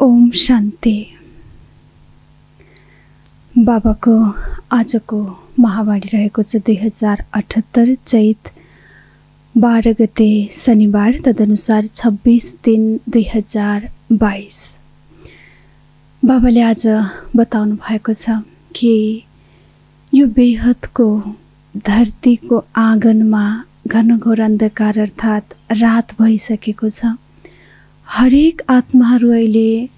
ओम शान्ति। बाबाको आजको महावाणी रहेको छ 2078 चैत 12 गते शनिबार, तदनुसार 26/3/2022। बाबाले आज बताउनु भएको छ कि यो बेहदको धरतीको आँगनमा घनघोर अन्धकार अर्थात् रात भइसकेको छ। हरेक आत्माहरू अहिले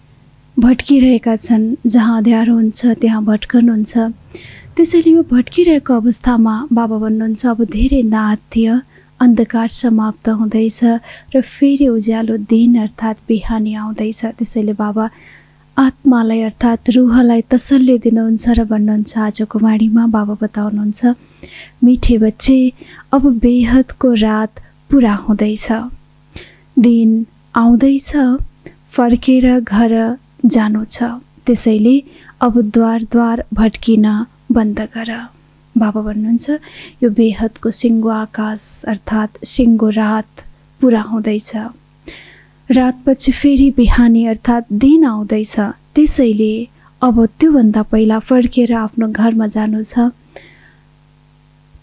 भट्किरहेका छन्। जहाँ अँध्यारो हुन्छ त्यहाँ भट्कन हुन्छ। त्यसैले यो भट्किरहेको अवस्थामा बाबा भन्नुहुन्छ अब धेरै नाट्य अन्धकार समाप्त हुँदैछ र फेरि उज्यालो दिन अर्थात् बिहानी आउँदैछ। त्यसैले बाबा आत्मालाई अर्थात् रुहलाई तसल्ली दिनुहुन्छ र भन्नुहुन्छ आजको वाणीमा बाबा बताउनुहुन्छ, मिठे बच्चे अब बेहदको रात पुरा हुँदैछ, दिन आउँदैछ, फर्केर घर जानु छ। त्यसैले अब द्वार भट्किन बन्द गर। बाबा भन्नुहुन्छ यो बेहदको सिङ्गो आकाश अर्थात् सिङ्गो रात पुरा हुँदैछ। रातपछि फेरि बिहानी अर्थात् दिन आउँदैछ। त्यसैले अब त्योभन्दा पहिला फर्केर आफ्नो घरमा जानु छ।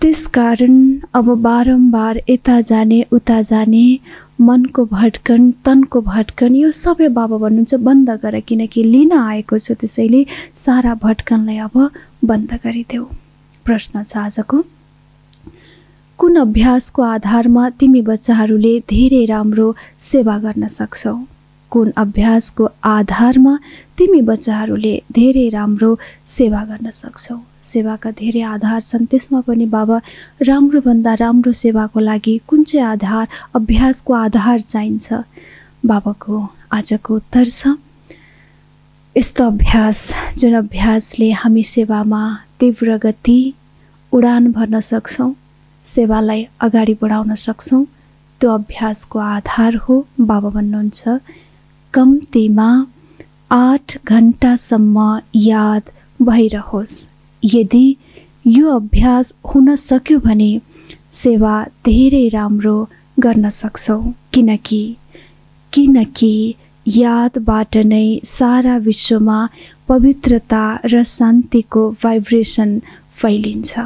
त्यसकारण अब बारम्बार यता जाने उता जाने, मनको भट्कन तनको भट्कन यो सबै बाबा भन्नुहुन्छ बन्द गर, किनकि लिन आएको छु। त्यसैले सारा भट्कनलाई अब बन्द गरिदेऊ। प्रश्न छ आजको, कुन अभ्यासको आधारमा तिमी बच्चाहरूले धेरै राम्रो सेवा गर्न सक्छौ? कुन अभ्यासको आधारमा तिमी बच्चाहरूले धेरै राम्रो सेवा गर्न सक्छौ? सेवाका धेरै आधार छन्, त्यसमा पनि बाबा राम्रोभन्दा राम्रो सेवाको लागि कुन चाहिँ आधार अभ्यासको आधार चाहिन्छ? बाबाको आजको उत्तर छ यस्तो अभ्यास जुन अभ्यासले हामी सेवामा तीव्र गति उडान भर्न सक्छौँ, सेवालाई अगाडि बढाउन सक्छौँ, त्यो अभ्यासको आधार हो। बाबा भन्नुहुन्छ कम्तीमा 8 घण्टासम्म याद भइरहोस्। यदि यो अभ्यास हुन सक्यो भने सेवा धेरै राम्रो गर्न सक्छौ, किनकि यादबाट नै सारा विश्वमा पवित्रता र शान्तिको भाइब्रेसन फैलिन्छ।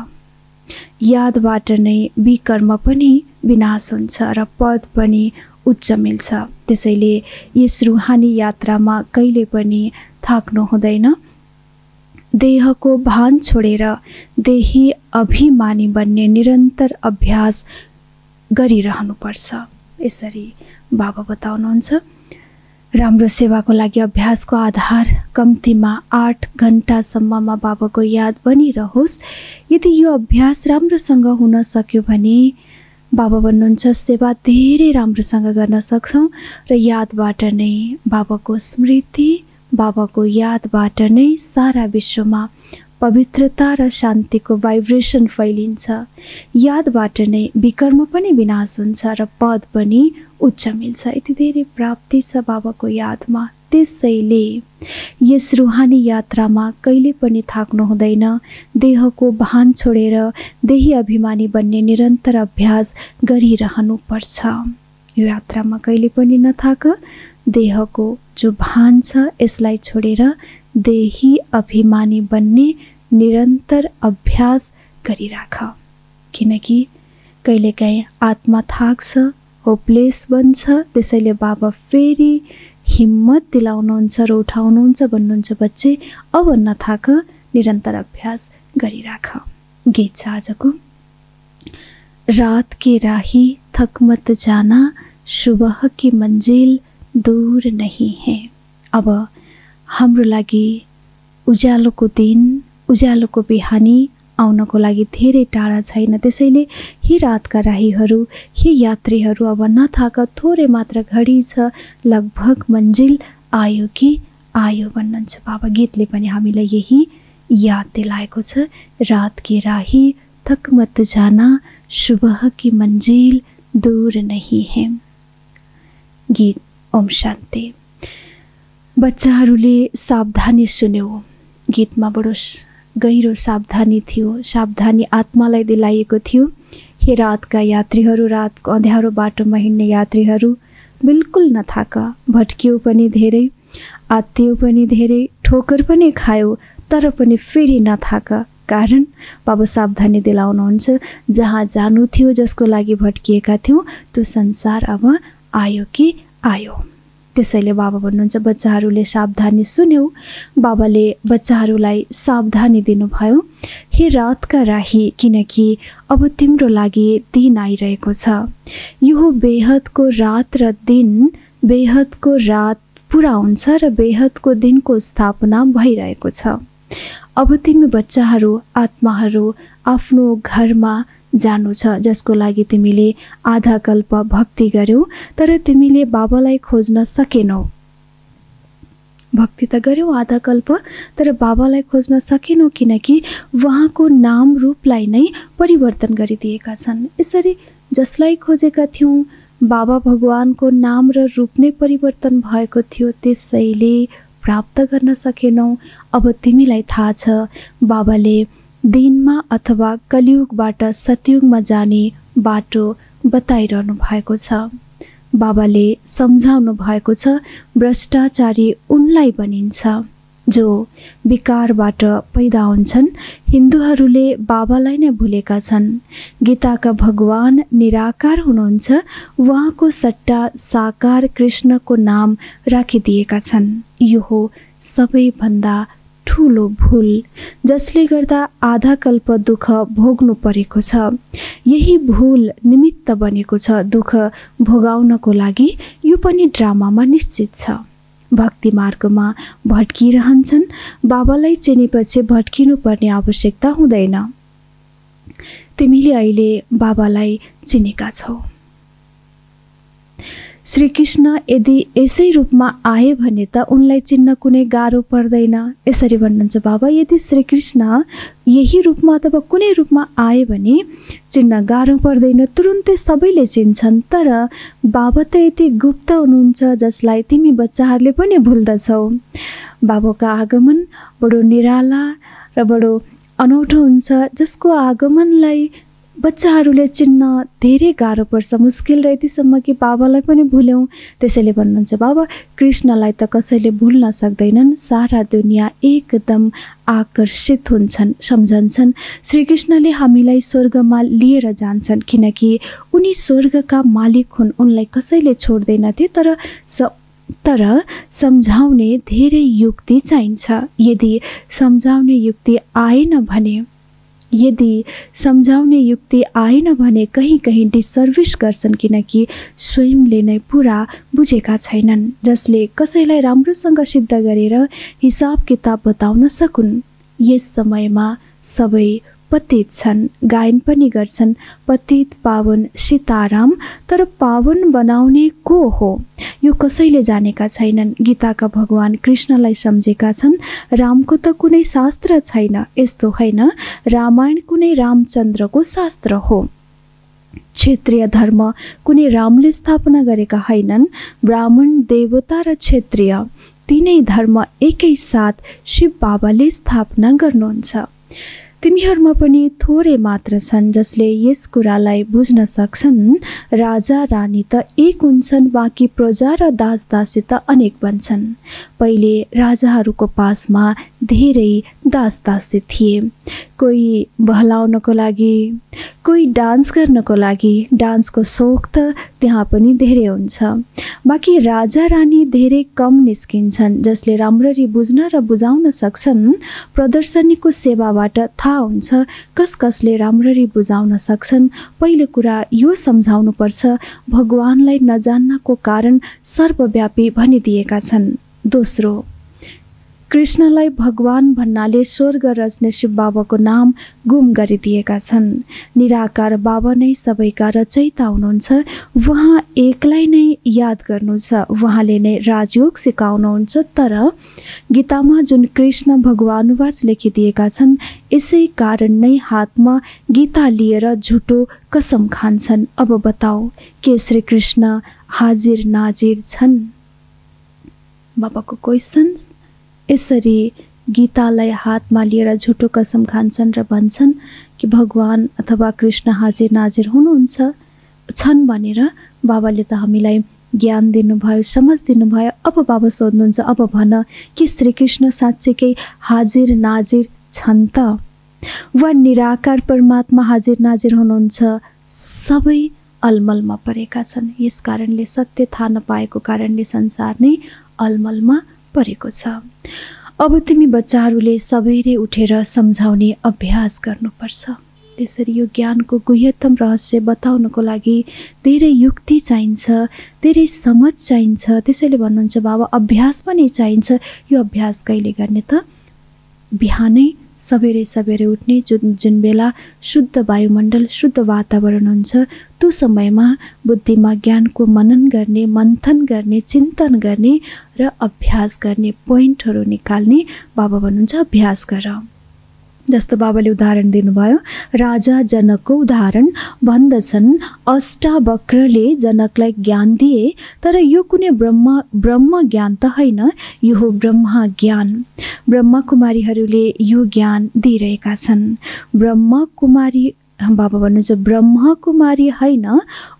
यादबाट नै विकर्म पनि विनाश हुन्छ र पद पनि उच्च मिल्छ। त्यसैले यस रुहानी यात्रामा कहिले पनि थाक्नु हुँदैन। देहको भान छोडेर देही अभिमानी बन्ने निरन्तर अभ्यास गरिरहनुपर्छ। यसरी बाबा बताउनुहुन्छ राम्रो सेवाको लागि अभ्यासको आधार कम्तीमा 8 घण्टासम्ममा बाबाको याद बनिरहोस्। यदि यो अभ्यास राम्रोसँग हुन सक्यो भने बाबा भन्नुहुन्छ सेवा धेरै राम्रोसँग गर्न सक्छौँ र यादबाट नै बाबाको स्मृति, बाबाको यादबाट नै सारा विश्वमा पवित्रता र शान्तिको भाइब्रेसन फैलिन्छ। यादबाट नै विकर्म पनि विनाश हुन्छ र पद पनि उच्च मिल्छ। यति धेरै प्राप्ति छ बाबाको यादमा। त्यसैले यस रुहानी यात्रामा कहिले पनि थाक्नु हुँदैन। देहको भान छोडेर देही अभिमानी बन्ने निरन्तर अभ्यास गरिरहनुपर्छ। यो यात्रामा कहिले पनि नथाक। देहको जो भान छ यसलाई छोडेर देही अभिमानी बन्ने निरन्तर अभ्यास गरिराख, किनकि कहिलेकाहीँ आत्मा थाक्छ, होपलेस बन्छ। त्यसैले बाबा फेरि हिम्मत दिलाउनुहुन्छ र उठाउनुहुन्छ, भन्नुहुन्छ बच्चे अब नथाक, निरन्तर अभ्यास गरिराख। गीत छ आजको, रात की राही थक मत जाना, सुबह की मंजिल दूर नहीं है। अब हाम्रो लागि उज्यालोको दिन, उज्यालोको बिहानी आउनको लागि धेरै टाढा छैन। त्यसैले ही रातका राहीहरू, ही यात्रीहरू अब नथाक, थोरै मात्र घडी छ, लगभग मन्जिल आयो कि आयो भन्नुहुन्छ बाबा। गीतले पनि हामीलाई यही याद दिलाएको छ, रात की राही थक मत जाना, सुबह की मंजिल दूर नहीं है। गीत ओम शान्ति। बच्चाहरूले सावधानी सुन्यो। गीतमा बडो गहिरो सावधानी थियो, सावधानी आत्मालाई दिलाइएको थियो। हे रातका यात्रीहरू, रातको अँध्यारो बाटोमा हिँड्ने यात्रीहरू, बिल्कुल नथाक, भट्कियो पनि धेरै, आत्तियो पनि धेरै, ठोकर पनि खायो, तर पनि फेरि नथाक। कारण बाबा सावधानी दिलाउनुहुन्छ, जहाँ जानु थियो, जसको लागि भट्किएका थियौँ, त्यो संसार अब आयो कि आयो। त्यसैले बाबा भन्नुहुन्छ, बच्चाहरूले सावधानी सुन्यौ। बाबाले बच्चाहरूलाई सावधानी दिनुभयो, हे रातका राही, किनकि अब तिम्रो लागि दिन आइरहेको छ। यो बेहदको रात र दिन, बेहदको रात पुरा हुन्छ र बेहदको दिनको स्थापना भइरहेको छ। अब तिमी बच्चाहरू, आत्माहरू आफ्नो घरमा जानु छ, जसको लागि तिमीले आधा कल्प भक्ति गर्यौ, तर तिमीले बाबालाई खोज्न सकेनौ। भक्ति त गर्यौ आधा कल्प, तर बाबालाई खोज्न सकेनौ, किनकि उहाँको नाम रूपलाई नै परिवर्तन गरिदिएका छन्। यसरी जसलाई खोजेका थियौँ, बाबा भगवानको नाम र रूप नै परिवर्तन भएको थियो, त्यसैले प्राप्त गर्न सकेनौ। अब तिमीलाई थाहा छ, बाबाले दिनमा अथवा कलियुगबाट सतयुगमा जाने बाटो बताइरहनु भएको छ। बाबाले सम्झाउनु भएको छ, भ्रष्टाचारी उनलाई भनिन्छ जो विकारबाट पैदा हुन्छन्। हिन्दूहरूले बाबालाई नै भुलेका छन्। गीताका भगवान निराकार हुनुहुन्छ, उहाँको सट्टा साकार कृष्णको नाम राखिदिएका छन्। यो हो सबैभन्दा ठुलो भूल, जसले गर्दा आधा कल्प दुःख भोग्नु परेको छ। यही भूल निमित्त बनेको छ दुःख भोगाउनको लागि। यो पनि ड्रामामा निश्चित छ। भक्ति मार्गमा भट्किरहन्छन्, बाबालाई चिनेपछि भट्किनु पर्ने आवश्यकता हुँदैन। तिमीले अहिले बाबालाई चिनेका छौ। श्री कृष्ण यदि यसै रूपमा आए भने त उनलाई चिन्न कुनै गाह्रो पर्दैन। यसरी भन्नुहुन्छ बाबा, यदि श्री कृष्ण यही रूपमा अथवा कुनै रूपमा आए भने चिन्न गाह्रो पर्दैन, तुरुन्तै सबैले चिन्छन्। तर बाबा त यति गुप्त हुनुहुन्छ, जसलाई तिमी बच्चाहरूले पनि भुल्दछौ। बाबाको आगमन बडो निराला र बडो अनौठो हुन्छ, जसको आगमनलाई बच्चाहरूले चिन्न धेरै गाह्रो पर्छ, मुस्किल र यतिसम्म कि बाबालाई पनि भुल्यौँ। त्यसैले भन्नुहुन्छ बाबा, कृष्णलाई त कसैले भुल्न सक्दैनन्। सारा दुनियाँ एकदम आकर्षित हुन्छन्, सम्झन्छन्। श्रीकृष्णले हामीलाई स्वर्गमा लिएर जान्छन्, किनकि उनी स्वर्गका मालिक हुन्। उनलाई कसैले छोड्दैनथे, तर सम्झाउने धेरै युक्ति चाहिन्छ। यदि सम्झाउने युक्ति आएन भने कहीँ कहीँ डिसर्भिस गर्छन्, किनकि स्वयंले नै पुरा बुझेका छैनन्, जसले कसैलाई राम्रोसँग सिद्ध गरेर हिसाब किताब बताउन सकुन्। यस समयमा सबै पतित छन्, गायन पनि गर्छन्, पतित पावन सीताराम। तर पावन बनाउने को हो, यो कसैले जानेका छैनन्। गीताका भगवान कृष्णलाई सम्झेका छन्। रामको त कुनै शास्त्र छैन, यस्तो होइन, रामायण कुनै रामचन्द्रको शास्त्र हो। क्षेत्रीय धर्म कुनै रामले स्थापना गरेका होइनन्। ब्राह्मण, देवता र क्षेत्रीय तीनै धर्म एकैसाथ शिव बाबाले स्थापना गर्नुहुन्छ। तिमीहरूमा पनि थोरै मात्र छन् जसले यस कुरालाई बुझ्न सक्छन्। राजा रानी त एक हुन्छन्, बाँकी प्रजा र दास दासी त अनेक बन्छन्। पहिले राजाहरूको पासमा धेरै दास दासी थिए, कोही बहलाउनको लागि, कोही डान्स गर्नको लागि। डान्सको सोख त त्यहाँ पनि धेरै हुन्छ। बाँकी राजा रानी धेरै कम निस्किन्छन्, जसले राम्ररी बुझ्न र बुझाउन सक्छन्। प्रदर्शनीको सेवाबाट थाहा हुन्छ कसले राम्ररी बुझाउन सक्छन्। पहिलो कुरा यो सम्झाउनुपर्छ, भगवानलाई नजान्नको कारण सर्वव्यापी भनिदिएका छन्। दोस्रो, कृष्णलाई भगवान भन्नाले स्वर्ग रच्ने शिव बाबाको नाम गुम गरिदिएका छन्। निराकार बाबा नै सबैका रचयिता हुनुहुन्छ। उहाँ एकलाई नै याद गर्नु छ, उहाँले नै राजयोग सिकाउनुहुन्छ। तर गीतामा जुन कृष्ण भगवानुवाच लेखिदिएका छन्, यसै कारण नै हातमा गीता लिएर झुटो कसम खान्छन्। अब बताऊ, के श्री कृष्ण हाजिर नाजिर छन्? बाबाको क्वेसन्स। यसरी गीतालाई हातमा लिएर झुटो कसम खान्छन् र भन्छन् कि भगवान अथवा कृष्ण हाजिर नाजिर हुनुहुन्छ छन् भनेर बाबाले त हामीलाई ज्ञान दिनुभयो, समझ दिनुभयो। अब बाबा सोध्नुहुन्छ, अब भन कि श्रीकृष्ण साँच्चैकै हाजिर नाजिर छन् त, वा निराकार परमात्मा हाजिर नाजिर हुनुहुन्छ? सबै अलमलमा परेका छन्। यस कारणले सत्य थाहा नपाएको कारणले संसार नै अलमलमा परेको छ। अब तिमी बच्चाहरूले सबैले उठेर सम्झाउने अभ्यास गर्नुपर्छ। त्यसरी यो ज्ञानको गुह्यतम रहस्य बताउनको लागि धेरै युक्ति चाहिन्छ, धेरै समझ चाहिन्छ। त्यसैले भन्नुहुन्छ बाबा अभ्यास पनि चाहिन्छ। यो अभ्यास कहिले गर्ने त? बिहानै सबेरै सबेरै उठ्ने, जुन बेला शुद्ध वायुमण्डल, शुद्ध वातावरण हुन्छ, त्यो समयमा बुद्धिमा ज्ञानको मनन गर्ने, मन्थन गर्ने, चिन्तन गर्ने र अभ्यास गर्ने, पोइन्टहरू निकाल्ने। बाबा भन्नुहुन्छ अभ्यास गर। जस्तो बाबाले उदाहरण दिनुभयो, राजा जनकको उदाहरण भन्दछन्। अष्टावक्रले जनकलाई ज्ञान दिए, तर यो कुनै ब्रह्म ज्ञान त होइन, यो हो ब्रह्म ज्ञान। ब्रह्मकुमारीहरूले यो ज्ञान दिइरहेका छन्। ब्रह्मकुमारी, बाबा भन्नुहुन्छ ब्रह्मकुमारी होइन,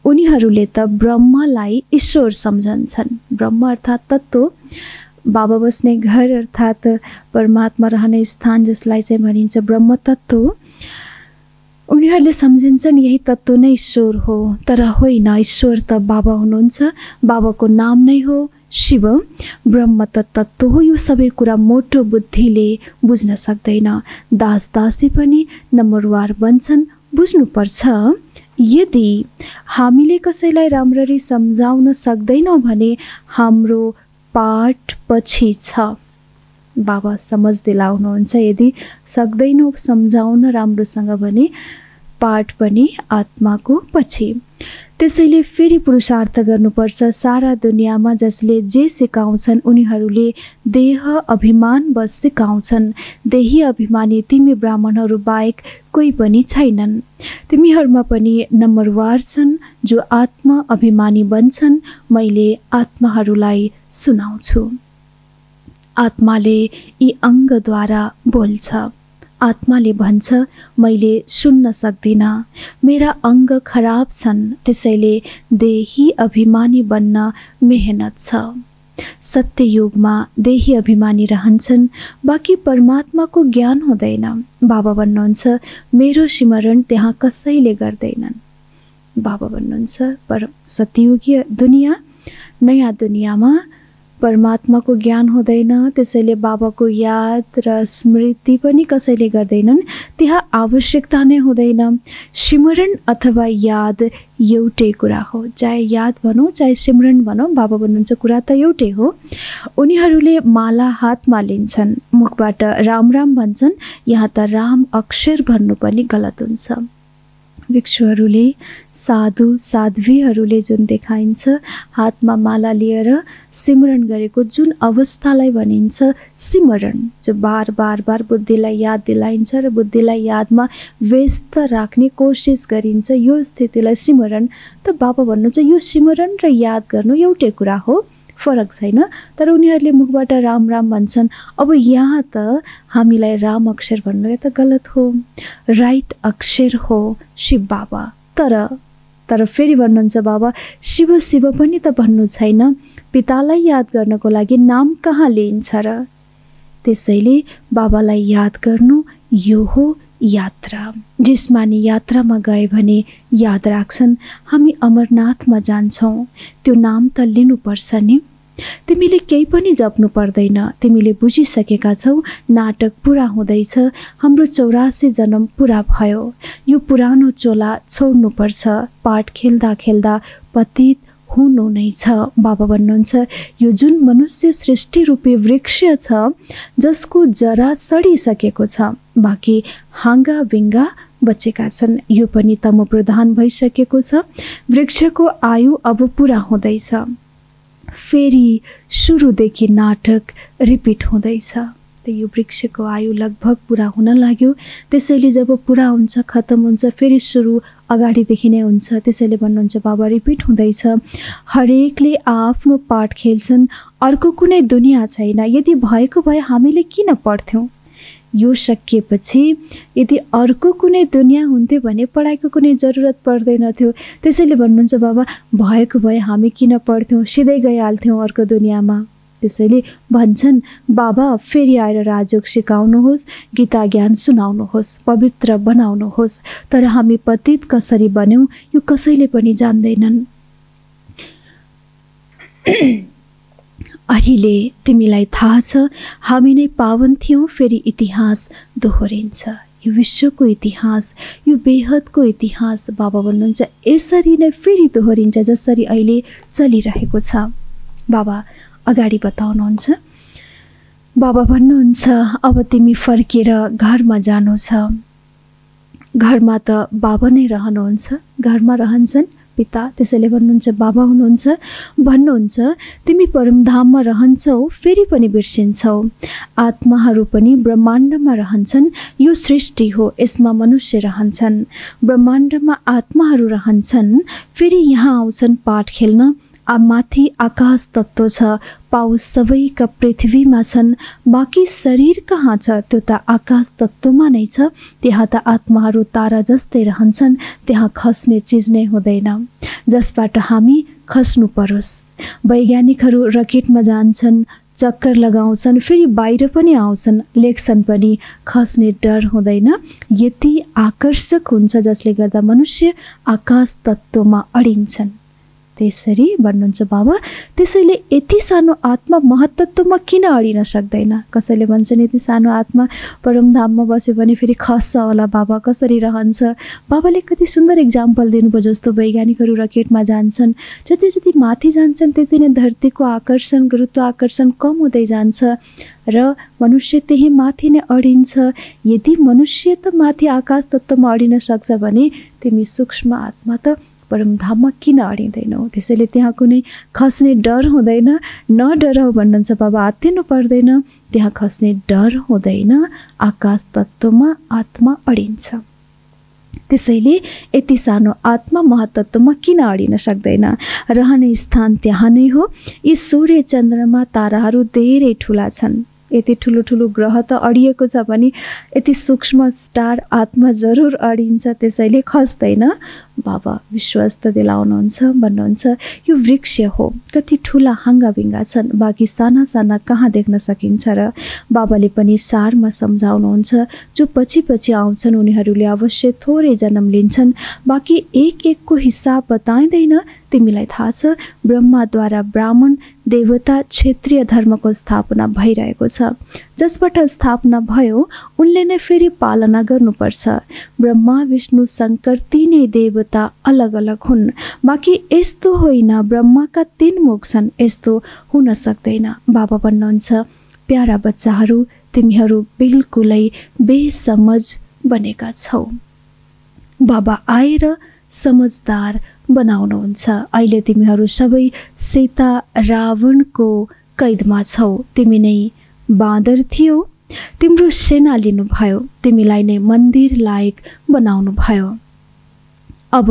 उनीहरूले त ब्रह्मलाई ईश्वर सम्झन्छन्। ब्रह्म अर्थात् तत्त्व, बाबा बस्ने घर अर्थात् परमात्मा रहने स्थान, जसलाई चाहिँ भनिन्छ ब्रह्म तत्त्व। उनीहरूले सम्झिन्छन् यही तत्त्व नै ईश्वर हो, तर होइन, ईश्वर त बाबा हुनुहुन्छ। बाबाको नाम नै हो शिव। ब्रह्म त तत्त्व हो। यो सबै कुरा मोटो बुद्धिले बुझ्न सक्दैन। दास दासी पनि नम्बरवार बन्छन्, बुझ्नुपर्छ। यदि हामीले कसैलाई राम्ररी सम्झाउन सक्दैनौँ भने हाम्रो पाठ पछि छ। बाबा समझ दिलाउनुहुन्छ, यदि सक्दैनौँ सम्झाउन राम्रोसँग भने पाठ पनि आत्माको पछि। त्यसैले फेरि पुरुषार्थ गर्नुपर्छ। सारा दुनियाँमा जसले जे सिकाउँछन् उनीहरूले देह अभिमान बस सिकाउँछन्। देही अभिमानी तिमी ब्राह्मणहरू बाहेक कोही पनि छैनन्। तिमीहरूमा पनि नम्बरवार छन् जो आत्मा अभिमानी बन्छन्। मैले आत्माहरूलाई सुनाउँछु। आत्माले यी अङ्गद्वारा बोल्छ। आत्माले भन्छ मैले सुन्न सक्दिनँ, मेरा अङ्ग खराब छन्, त्यसैले देही अभिमानी बन्न मेहनत छ। सत्य युगमा देही अभिमानी रहन्छन्, बाँकी परमात्माको ज्ञान हुँदैन। बाबा भन्नुहुन्छ मेरो स्मरण त्यहाँ कसैले गर्दैनन्। बाबा भन्नुहुन्छ पर सत्ययुगीय दुनियाँ, नयाँ दुनियाँमा परमात्माको ज्ञान हुँदैन, त्यसैले बाबाको याद र स्मृति पनि कसैले गर्दैनन्। त्यहाँ आवश्यकता नै हुँदैन। स्मरण अथवा याद एउटै कुरा हो। चाहे याद भनौँ चाहे स्मरण भनौँ, बाबा भन्नुहुन्छ कुरा त एउटै हो। उनीहरूले माला हातमा लिन्छन्, मुखबाट राम राम भन्छन्। यहाँ त राम अक्षर भन्नु पनि गलत हुन्छ। भिक्षुहरूले, साधु साध्वीहरूले जुन देखाइन्छ हातमा माला लिएर सिमरण गरेको जुन अवस्थालाई भनिन्छ सिमरण, जो बार बार बार बुद्धिलाई याद दिलाइन्छ र बुद्धिलाई यादमा व्यस्त राख्ने कोसिस गरिन्छ, यो स्थितिलाई सिमरण। त बाबा भन्नुहुन्छ यो सिमरण र याद गर्नु एउटै कुरा हो, फरक छैन। तर उनीहरूले मुखबाट राम राम भन्छन्। अब यहाँ त हामीलाई राम अक्षर भन्नु त गलत हो, राइट अक्षर हो शिव बाबा। तर फेरि भन्नुहुन्छ बाबा शिव शिव पनि त भन्नु छैन, पितालाई याद गर्नको लागि नाम कहाँ लिइन्छ र? त्यसैले बाबालाई याद गर्नु यो हो यात्रा। जिस्मानी यात्रामा गए भने याद राख्छन्। हामी अमरनाथमा जान्छौँ, त्यो नाम त लिनुपर्छ नि। तिमीले केही पनि जप्नु पर्दैन, तिमीले बुझिसकेका छौ नाटक पुरा हुँदैछ, हाम्रो 84 जन्म पुरा भयो, यो पुरानो चोला छोड्नुपर्छ, पाठ खेल्दा खेल्दा पतित हुनु नै छ। बाबा भन्नुहुन्छ यो जुन मनुष्य सृष्टि रूपी वृक्ष छ जसको जरा सडिसकेको छ, बाँकी हाँगा बिङ्गा बचेका छन्, यो पनि तमो प्रधान भइसकेको छ। वृक्षको आयु अब पुरा हुँदैछ, फेरि सुरुदेखि नाटक रिपिट हुँदैछ। त यो वृक्षको आयु लगभग पुरा हुन लाग्यो, त्यसैले जब पुरा हुन्छ खत्तम हुन्छ फेरि सुरु अगाडिदेखि नै हुन्छ। त्यसैले भन्नुहुन्छ बाबा रिपिट हुँदैछ। हरेकले आफ्नो पाठ खेल्छन्, अर्को कुनै दुनियाँ छैन। यदि भएको भए हामीले किन पढ्थ्यौँ? यो सकिएपछि यदि अर्को कुनै दुनियाँ हुन्थ्यो भने पढाइको कुनै जरुरत पर्दैन थियो। त्यसैले भन्नुहुन्छ बाबा भएको भए हामी किन पढ्थ्यौँ, सिधै गइहाल्थ्यौँ अर्को दुनियाँमा। त्यसैले भन्छन् बाबा फेरि आएर राजयोग सिकाउनुहोस्, गीता ज्ञान सुनाउनुहोस्, पवित्र बनाउनुहोस्। तर हामी पतित कसरी बन्यौँ यो कसैले पनि जान्दैनन्। अहिले तिमीलाई थाहा छ हामी नै पावन थियौँ, फेरि इतिहास दोहोरिन्छ। यो विश्वको इतिहास, यो बेहदको इतिहास बाबा भन्नुहुन्छ यसरी नै फेरि दोहोरिन्छ जसरी अहिले चलिरहेको छ। बाबा अगाडि बताउनुहुन्छ, बाबा भन्नुहुन्छ अब तिमी फर्केर घरमा जानु छ। घरमा त बाबा नै रहनुहुन्छ, घरमा रहन्छन् पिता। त्यसैले भन्नुहुन्छ बाबा हुनुहुन्छ, भन्नुहुन्छ तिमी परमधाममा रहन्छौ फेरि पनि बिर्सिन्छौ। आत्माहरू पनि ब्रह्माण्डमा रहन्छन्, यो सृष्टि हो, यसमा मनुष्य रहन्छन्। ब्रह्माण्डमा आत्माहरू रहन्छन्, फेरि यहाँ आउँछन् पाठ खेल्न। माथि आकाश तत्त्व छ, पाउ सबैका पृथ्वीमा छन्, बाँकी शरीर कहाँ छ त्यो त आकाश तत्त्वमा नै छ। त्यहाँ त आत्माहरू तारा जस्तै रहन्छन्, त्यहाँ खस्ने चिज नै हुँदैन जसबाट हामी खस्नु परोस्। वैज्ञानिकहरू रकेटमा जान्छन्, चक्कर लगाउँछन्, फेरि बाहिर पनि आउँछन्, लेख्छन् पनि, खस्ने डर हुँदैन। यति आकर्षक हुन्छ जसले गर्दा मनुष्य आकाश तत्त्वमा अडिन्छन्। त्यसरी भन्नुहुन्छ बाबा त्यसैले यति सानो आत्मा महत्त्वमा किन अडिन सक्दैन? कसैले भन्छन् यति सानो आत्मा परमधाममा बस्यो भने फेरि खस्छ होला बाबा, कसरी रहन्छ? बाबाले कति सुन्दर इक्जाम्पल दिनुभयो। जस्तो वैज्ञानिकहरू रकेटमा जान्छन्, जति जति माथि जान्छन् त्यति नै धरतीको आकर्षण, गुरुत्वाकर्षण कम हुँदै जान्छ र मनुष्य त्यही माथि नै अडिन्छ। यदि मनुष्य त माथि आकाश तत्त्वमा अडिन सक्छ भने तिमी सूक्ष्म आत्मा त परमधाममा किन अडिँदैनौ? त्यसैले त्यहाँ कुनै खस्ने डर हुँदैन। न डराउ भन्नुहुन्छ बाबा, आत्तिनु पर्दैन, त्यहाँ खस्ने डर हुँदैन। आकाश तत्त्वमा आत्मा अडिन्छ। त्यसैले यति सानो आत्मा महत्त्वमा किन अडिन सक्दैन? रहने स्थान त्यहाँ नै हो। यी सूर्य चन्द्रमा ताराहरू धेरै ठुला छन्। यति ठुलो ठुलो ग्रह त अडिएको छ भने यति सूक्ष्म स्टार आत्मा जरुर अडिन्छ, त्यसैले खस्दैन। बाबा विश्वास त दिलाउनुहुन्छ, भन्नुहुन्छ यो वृक्ष हो, कति ठुला हाँगाबिङ्गा छन्, बाँकी साना साना कहाँ देख्न सकिन्छ र? बाबाले पनि सारमा सम्झाउनुहुन्छ, जो पछि पछि आउँछन् उनीहरूले अवश्य थोरै जन्म लिन्छन्, बाँकी एक एकको हिसाब बताइँदैन। तिमीलाई थाहा छ ब्रह्माद्वारा ब्राह्मण देवता क्षेत्रीय धर्मको स्थापना भइरहेको छ। जसबाट स्थापना भयो उनले नै फेरि पालना गर्नुपर्छ। ब्रह्मा विष्णु शङ्कर तीनै देवता अलग अलग हुन्, बाँकी यस्तो होइन ब्रह्माका 3 मुख छन्, यस्तो हुन सक्दैन। बाबा भन्नुहुन्छ प्यारा बच्चाहरू तिमीहरू बिल्कुलै बेसमझ बनेका छौ। बाबा आएर समझदार बनाउनुहुन्छ। अहिले तिमीहरू सबै सीता रावणको कैदमा छौ। तिमी नै बाँदर थियौ, तिम्रो सेना लिनुभयो, तिमीलाई नै मन्दिर लायक बनाउनु भयो। अब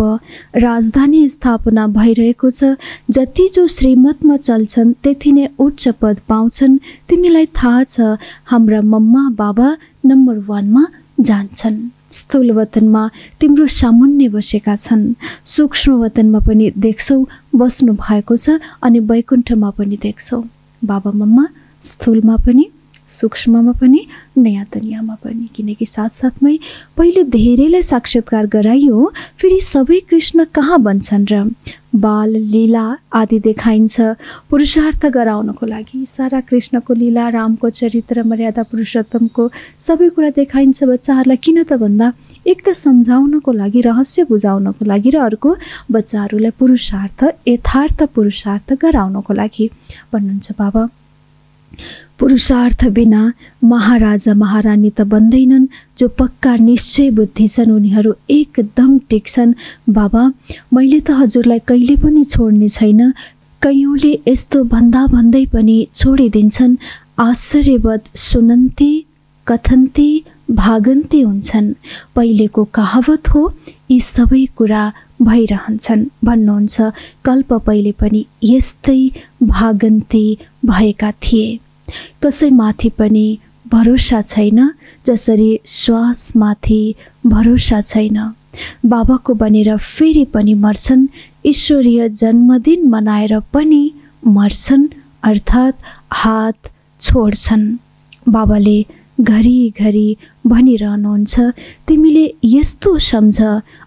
राजधानी स्थापना भइरहेको छ। जति जो श्रीमतमा चल्छन् त्यति नै उच्च पद पाउँछन्। तिमीलाई थाहा छ हाम्रा मम्मा बाबा नम्बर 1 मा जान्छन्। स्थूल वतनमा तिम्रो सामुन्ने बसेका छन्, सूक्ष्म वतनमा पनि देख्छौ बस्नु भएको छ, अनि वैकुण्ठमा पनि देख्छौ। बाबा मम्मा स्थूलमा पनि सूक्ष्ममा पनि नयाँ दुनियाँमा पनि, किनकि साथसाथमै पहिले धेरैलाई साक्षात्कार गराइयो, फेरि सबै कृष्ण कहाँ बन्छन् र? बाल लीला आदि देखाइन्छ पुरुषार्थ गराउनको लागि। सारा कृष्णको लीला, रामको चरित्र, मर्यादा पुरुषोत्तमको सबै कुरा देखाइन्छ बच्चाहरूलाई। किन त भन्दा एक त सम्झाउनको लागि, रहस्य बुझाउनको लागि, र अर्को बच्चाहरूलाई पुरुषार्थ, यथार्थ पुरुषार्थ गराउनको लागि। भन्नुहुन्छ बाबा पुरुषार्थ बिना महाराजा महारानी त बन्दैनन्। जो पक्का निश्चय बुद्धि छन् उनीहरू एकदम टिक्छन्। बाबा मैले त हजुरलाई कहिले पनि छोड्ने छैन। कयौँले यस्तो भन्दा भन्दै पनि छोडिदिन्छन्। आश्चर्यवत सुनन्ती कथन्ती भागन्ती हुन्छन्। पहिलेको कहावत हो, यी सबै कुरा भइरहन्छन्। भन्नुहुन्छ कल्प पहिले पनि यस्तै भागन्ती भएका थिए। कसैमाथि पनि भरोसा छैन, जसरी श्वासमाथि भरोसा छैन। बाबाको बनेर फेरि पनि मर्छन्, ईश्वरीय जन्मदिन मनाएर पनि मर्छन्, अर्थात् हात छोड्छन्। बाबाले घरिघरि भनिरहनुहुन्छ, तिमीले यस्तो सम्झ,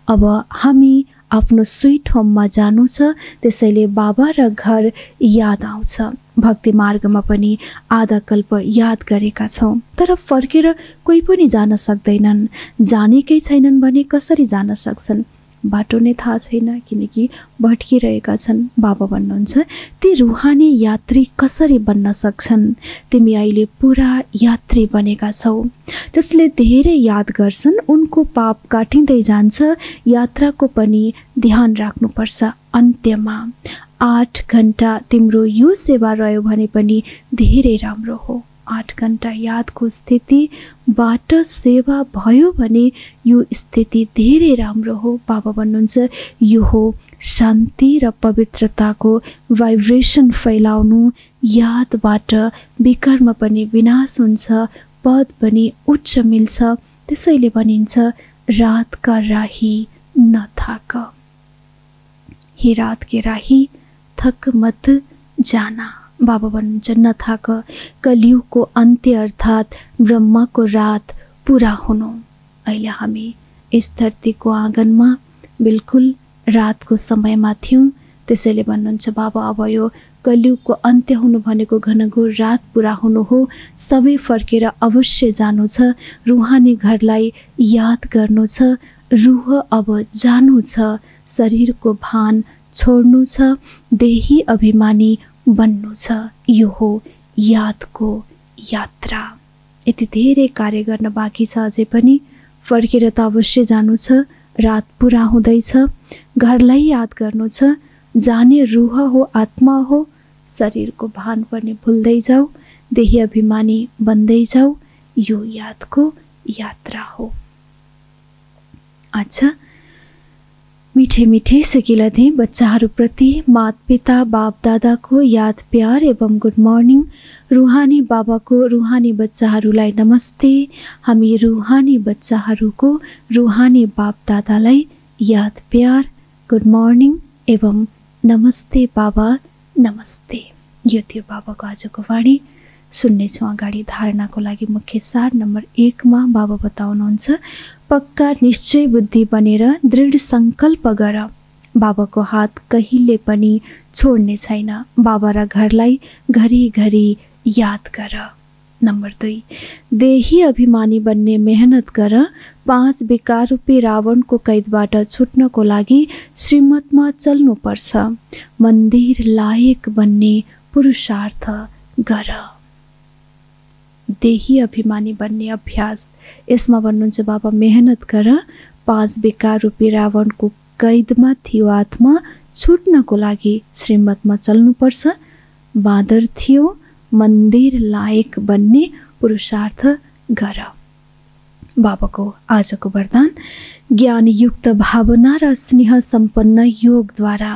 अब हामी आफ्नो स्विट होममा जानु छ, त्यसैले बाबा र घर याद आउँछ। भक्ति मार्गमा पनि आधा कल्प याद गरेका छौँ, तर फर्केर कोही पनि जान सक्दैनन्। जानेकै छैनन् भने कसरी जान सक्छन्? बाटो नै थाहा छैन, किनकि भट्किरहेका छन्। बाबा भन्नुहुन्छ, ती रुहानी यात्री कसरी बन्न सक्छन्? तिमी अहिले पुरा यात्री बनेका छौ। जसले धेरै याद गर्छन् उनको पाप काटिँदै जान्छ। यात्राको पनि ध्यान राख्नुपर्छ। अन्त्यमा 8 घण्टा तिम्रो यो सेवा रह्यो भने पनि धेरै राम्रो हो। 8 घण्टा यादको स्थितिबाट सेवा भयो भने यो स्थिति धेरै राम्रो हो। बाबा भन्नुहुन्छ, यो हो शान्ति र पवित्रताको भाइब्रेसन फैलाउनु। यादबाट विकर्म पनि विनाश हुन्छ, पद पनि उच्च मिल्छ। त्यसैले भनिन्छ, रातका राही नथाक, हे रात के राही थक मत जाना। बाबा भन्नुहुन्छ, नथाक, कलियुगको अन्त्य अर्थात् ब्रह्मको रात पुरा हुनु। अहिले हामी यस धरतीको आँगनमा बिल्कुल रातको समयमा थियौँ। त्यसैले भन्नुहुन्छ बाबा, अब यो कलियुगको अन्त्य हुनु भनेको घनघोर रात पुरा हुनु हो। सबै फर्केर अवश्य जानु छ। रुहानी घरलाई याद गर्नु छ। रुह अब जानु छ। शरीरको भान छोड्नु छ। देही अभिमानी बन्नु छ। यो हो यादको यात्रा। यति धेरै कार्य गर्न बाँकी छ अझै पनि। फर्केर त अवश्य जानु छ। रात पुरा हुँदैछ। घरलाई याद गर्नु छ। जाने रुह हो, आत्मा हो। शरीरको भान पनि भुल्दै जाऊ। देही अभिमानी बन्दै जाऊ। यो यादको यात्रा हो। अच्छा, मिठे मिठे सकिला थिए बच्चाहरूप्रति माता पिता बाप दादाको याद प्यार एवं गुड मर्निङ। रुहानी बाबाको रुहानी बच्चाहरूलाई नमस्ते। हामी रुहानी बच्चाहरूको रुहानी बाप दादालाई याद प्यार, गुड मर्निङ एवं नमस्ते बाबा, नमस्ते। यो थियो बाबाको आजको वाणी। सुन्नेछौँ अगाडि। धारणाको लागि मुख्य सार नम्बर 1 मा बाबा बताउनुहुन्छ, पक्का निश्चय बुद्धि बनेर दृढ सङ्कल्प गर। बाबाको हात कहिले पनि छोड्ने छैन। बाबा र घरलाई घरिघरि याद गर। नम्बर 2, देही अभिमानी बन्ने मेहनत गर। 5 विकार रूपी रावणको कैदबाट छुट्नको लागि श्रीमतमा चल्नुपर्छ। मन्दिर लायक बन्ने पुरुषार्थ गर। देही अभिमानी बन्ने अभ्यास, यसमा भन्नुहुन्छ बाबा मेहनत गर। 5 विकार रूपी रावणको कैदमा थियो आत्मा, छुट्नको लागि श्रीमतमा चल्नुपर्छ। बाँदर थियो, मन्दिर लायक बन्ने पुरुषार्थ गर। बाबाको आजको वरदान, ज्ञानयुक्त भावना र स्नेह सम्पन्न योगद्वारा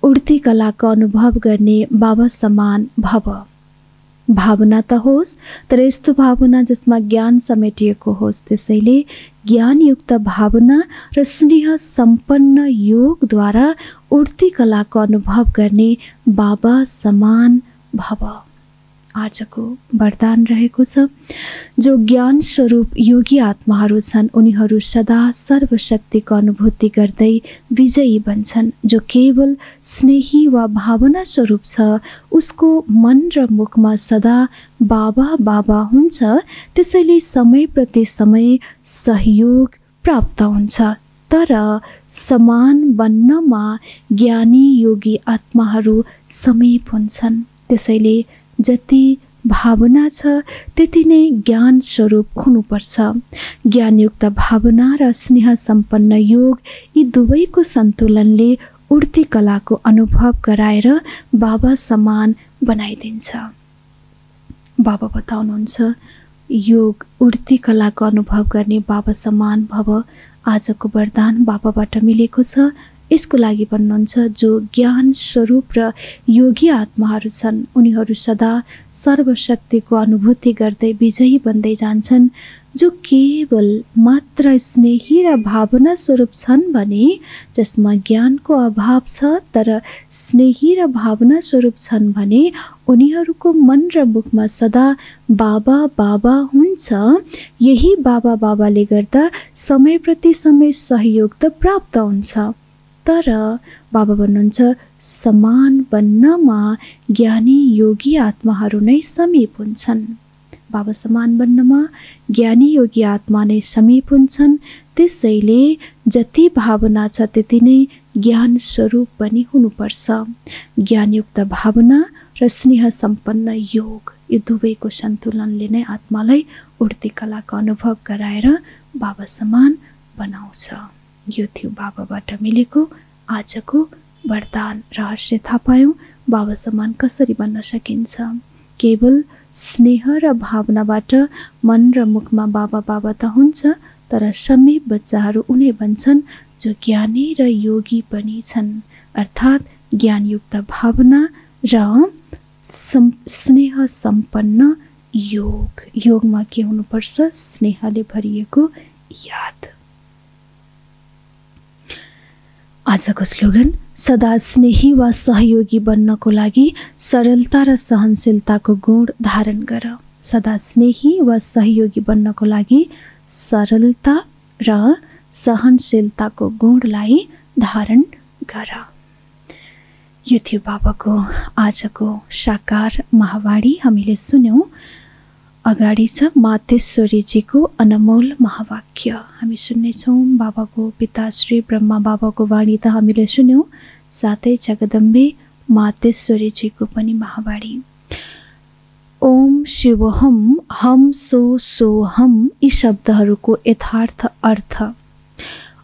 उड्ती कलाको अनुभव गर्ने बाबा समान भव। भावना त होस्, तर यस्तो भावना जसमा ज्ञान समेटिएको होस्। त्यसैले ज्ञानयुक्त भावना र स्नेह सम्पन्न योगद्वारा उड्ती कलाको अनुभव गर्ने बाबा समान भव। आजको वरदान रहेको छ, जो ज्ञान स्वरूप योगी आत्माहरू छन् उनीहरू सदा सर्वशक्तिको अनुभूति गर्दै विजयी बन्छन्। जो केवल स्नेही वा भावना स्वरूप छ उसको मन र मुखमा सदा बाबा बाबा हुन्छ। त्यसैले समय प्रति समय सहयोग प्राप्त हुन्छ। तर समान बन्नमा ज्ञानी योगी आत्माहरू समीप हुन्छन्। त्यसैले जति भावना छ त्यति नै ज्ञान स्वरूप हुनुपर्छ। ज्ञानयुक्त भावना र स्नेह सम्पन्न योग, यी दुवैको सन्तुलनले उड्ती कलाको अनुभव गराएर बाबा समान बनाइदिन्छ। बाबा बताउनुहुन्छ, योग उड्ती कलाको अनुभव गर्ने बाबा समान भव। आजको वरदान बाबाबाट मिलेको छ। यसको लागि भन्नुहुन्छ जो ज्ञान स्वरूप र योगी आत्माहरू छन् उनीहरू सदा सर्वशक्तिको अनुभूति गर्दै विजयी बन्दै जान्छन्। जो केवल मात्र स्नेही र भावना स्वरूप छन् भने जसमा ज्ञानको अभाव छ तर स्नेही र भावना स्वरूप छन् भने उनीहरूको मन र मुखमा सदा बाबा बाबा हुन्छ। यही बाबा बाबाले गर्दा समय प्रति समय सहयोग त प्राप्त हुन्छ, तर बाबा भन्नुहुन्छ समान बन्नमा ज्ञानी योगी आत्माहरू नै समीप हुन्छन्। बाबा समान बन्नमा ज्ञानी योगी आत्मा नै समीप हुन्छन्। त्यसैले जति भावना छ त्यति नै ज्ञान स्वरूप पनि हुनुपर्छ। ज्ञानयुक्त भावना र स्नेह सम्पन्न योग यो दुवैको सन्तुलनले नै आत्मालाई उठ्ती कलाको अनुभव गराएर बाबा समान बनाउँछ। यो थियो बाबाबाट मिलेको आजको वरदान रहस्य। थाहा पायौँ बाबा समान कसरी बन्न सकिन्छ। केवल स्नेह र भावनाबाट मन र मुखमा बाबा बाबा त हुन्छ, तर समीप बच्चाहरू उनी बन्छन् जो ज्ञानी र योगी पनि छन्, अर्थात् ज्ञानयुक्त भावना र स्नेह सम्पन्न योग। योगमा के हुनुपर्छ? स्नेहले भरिएको याद। आजको स्लोगन सदा स्नेही वा सहयोगी बन्नको लागि सरलता र सहनशीलताको गुण धारण गर। सदा स्नेही वा सहयोगी बन्नको लागि सरलता र सहनशीलताको गुणलाई धारण गर। यो थियो बाबाको आजको साकार महावाणी। हामीले सुन्यौं। अगाडि छ मातेश्वरीजीको अनमोल महावाक्य। हामी सुन्नेछौँ बाबाको पिताश्री ब्रह्मा बाबाको वाणी त हामीले सुन्यौं, साथै जगदम्बे मातेश्वरीजीको पनि महावाणी। ओम शिवहम हम सो सोहम यी शब्दहरूको यथार्थ अर्थ।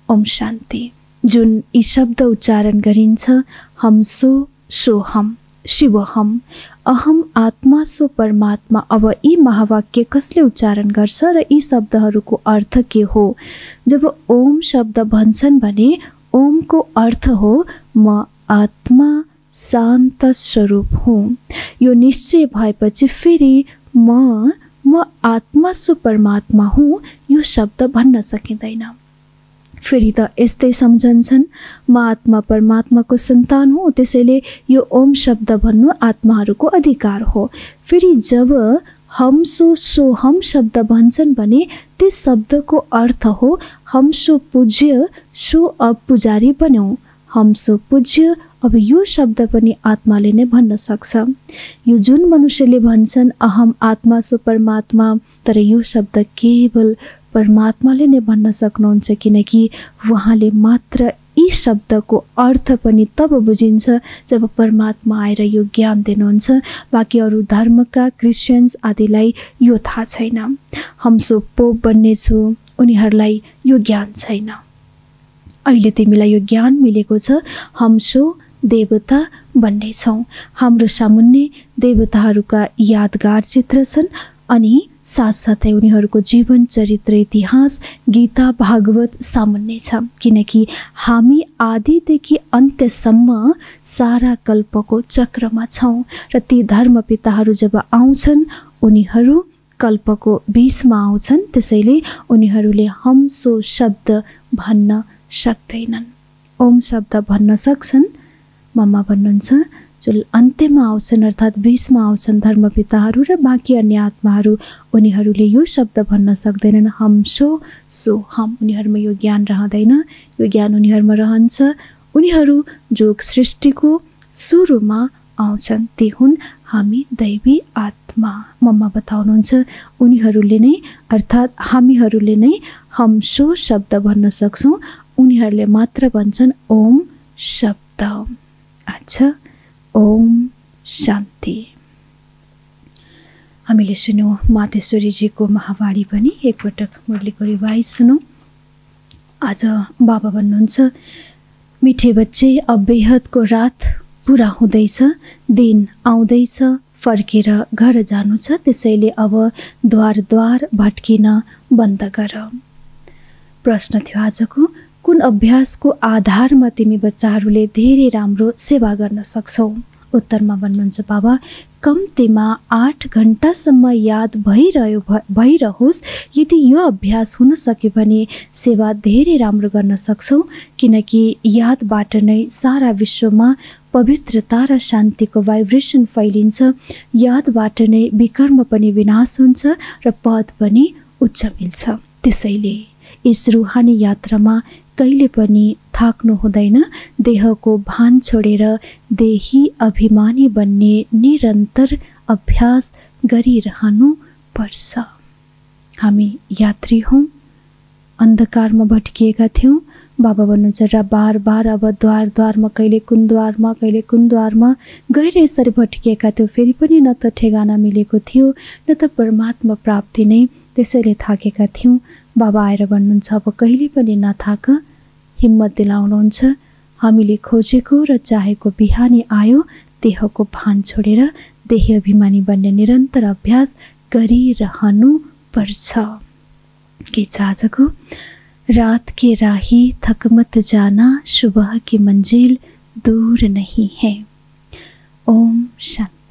ओम शान्ति। जुन यी शब्द उच्चारण गरिन्छ हम सो सोहम शिवहम अहम आत्मा सो परमात्मा। अब यी महावाक्य कसले उच्चारण गर्छ र यी शब्दहरूको अर्थ के हो? जब ओम शब्द भन्छन् भने ओमको अर्थ हो म आत्मा शान्त स्वरूप हुँ। यो निश्चय भएपछि फेरि म आत्मा सो परमात्मा हुँ यो शब्द भन्न सकिँदैन। फेरि त यस्तै सम्झन्छन् म आत्मा परमात्माको सन्तान हो, त्यसैले यो ओम शब्द भन्नु आत्माहरूको अधिकार हो। फेरि जब हम सो सोहम शब्द भन्छन् भने त्यस शब्दको अर्थ हो हम सो पूज्य सो अब पुजारी बन्यौँ। हम सो पूज्य अब यो शब्द पनि आत्माले नै भन्न सक्छ। यो जुन मनुष्यले भन्छन् अहम आत्मा सो परमात्मा, तर यो शब्द केवल परमात्माले नै भन्न सक्नुहुन्छ, किनकि उहाँले मात्र यी शब्दको अर्थ पनि तब बुझिन्छ जब परमात्मा आएर यो ज्ञान दिनुहुन्छ। बाँकी अरू धर्मका क्रिस्चियन्स आदिलाई यो थाहा छैन। हम सो पोप बन्नेछु, उनीहरूलाई यो ज्ञान छैन। अहिले तिमीलाई यो ज्ञान मिलेको छ हम सो देवता बन्नेछौँ। हाम्रो सामुन्ने देवताहरूका यादगार चित्र छन् अनि साथसाथै उनीहरूको जीवन चरित्र इतिहास गीता भागवत सामुन्ने छ, किनकि हामी आदिदेखि अन्त्यसम्म सारा कल्पको चक्रमा छौँ र ती धर्मपिताहरू जब आउँछन् उनीहरू कल्पको बीचमा आउँछन्। त्यसैले उनीहरूले हम सो शब्द भन्न सक्दैनन्। ओम शब्द भन्न सक्छन्। मम्मा भन्नुहुन्छ जो अन्त्यमा आउँछन् अर्थात् बीचमा आउँछन् धर्मपिताहरू र बाँकी अन्य आत्माहरू, उनीहरूले यो शब्द भन्न सक्दैनन् हम सो सोहम। उनीहरूमा यो ज्ञान रहँदैन। यो ज्ञान उनीहरूमा रहन्छ। उनीहरू जो सृष्टिको सुरुमा आउँछन् ती हुन् हामी दैवी आत्मा। मम्मा बताउनुहुन्छ उनीहरूले नै अर्थात् हामीहरूले नै हम सो शब्द भन्न सक्छौँ। उनीहरूले मात्र भन्छन् ओम शब्द। अच्छा, ओम शान्ति। हामीले सुन्यौँ मातेश्वरीजीको महावाणी पनि। एकपटक मुरलीको रिवाइज सुनौँ। आज बाबा भन्नुहुन्छ मिठे बच्चे अब बेहदको रात पुरा हुँदैछ, दिन आउँदैछ, फर्केर घर जानु छ, त्यसैले अब द्वार द्वार भट्किन बन्द गर। प्रश्न थियो आजको, कुन अभ्यासको आधारमा तिमी बच्चाहरूले धेरै राम्रो सेवा गर्न सक्छौ? उत्तरमा भन्नुहुन्छ, बाबा कम्तीमा 8 घण्टासम्म याद भइरहोस्। यदि यो अभ्यास हुन सक्यो भने सेवा धेरै राम्रो गर्न सक्छौ, किनकि यादबाट नै सारा विश्वमा पवित्रता र शान्तिको भाइब्रेसन फैलिन्छ। यादबाट नै विकर्म पनि विनाश हुन्छ र पद पनि उच्च मिल्छ। त्यसैले यस रूहानी यात्रामा कहिले पनि थाक्नु हुँदैन। देहको भान छोडेर देही अभिमानी बन्ने निरन्तर अभ्यास गरिरहनु पर्छ। हामी यात्री हौँ, अन्धकारमा भट्किएका थियौँ। बाबा भन्नुहुन्छ र बार बार अब द्वारमा कहिले कुन द्वारमा गएर यसरी भट्किएका थियौँ। फेरि पनि न त ठेगाना मिलेको थियो न त परमात्मा प्राप्ति नै। त्यसैले थाकेका थियौँ। बाबा आएर भन्नुहुन्छ अब कहिले पनि नथाक, हिम्मत दिलाउनुहुन्छ। हामीले खोजेको र चाहेको बिहानी आयो। देहको भान छोडेर देह अभिमानी बन्ने निरन्तर अभ्यास गरिरहनु पर्छ। के छ आजको? रात के राही थक मत जाना, सुबह की मंजिल दूर नहीं है। ओम शांति।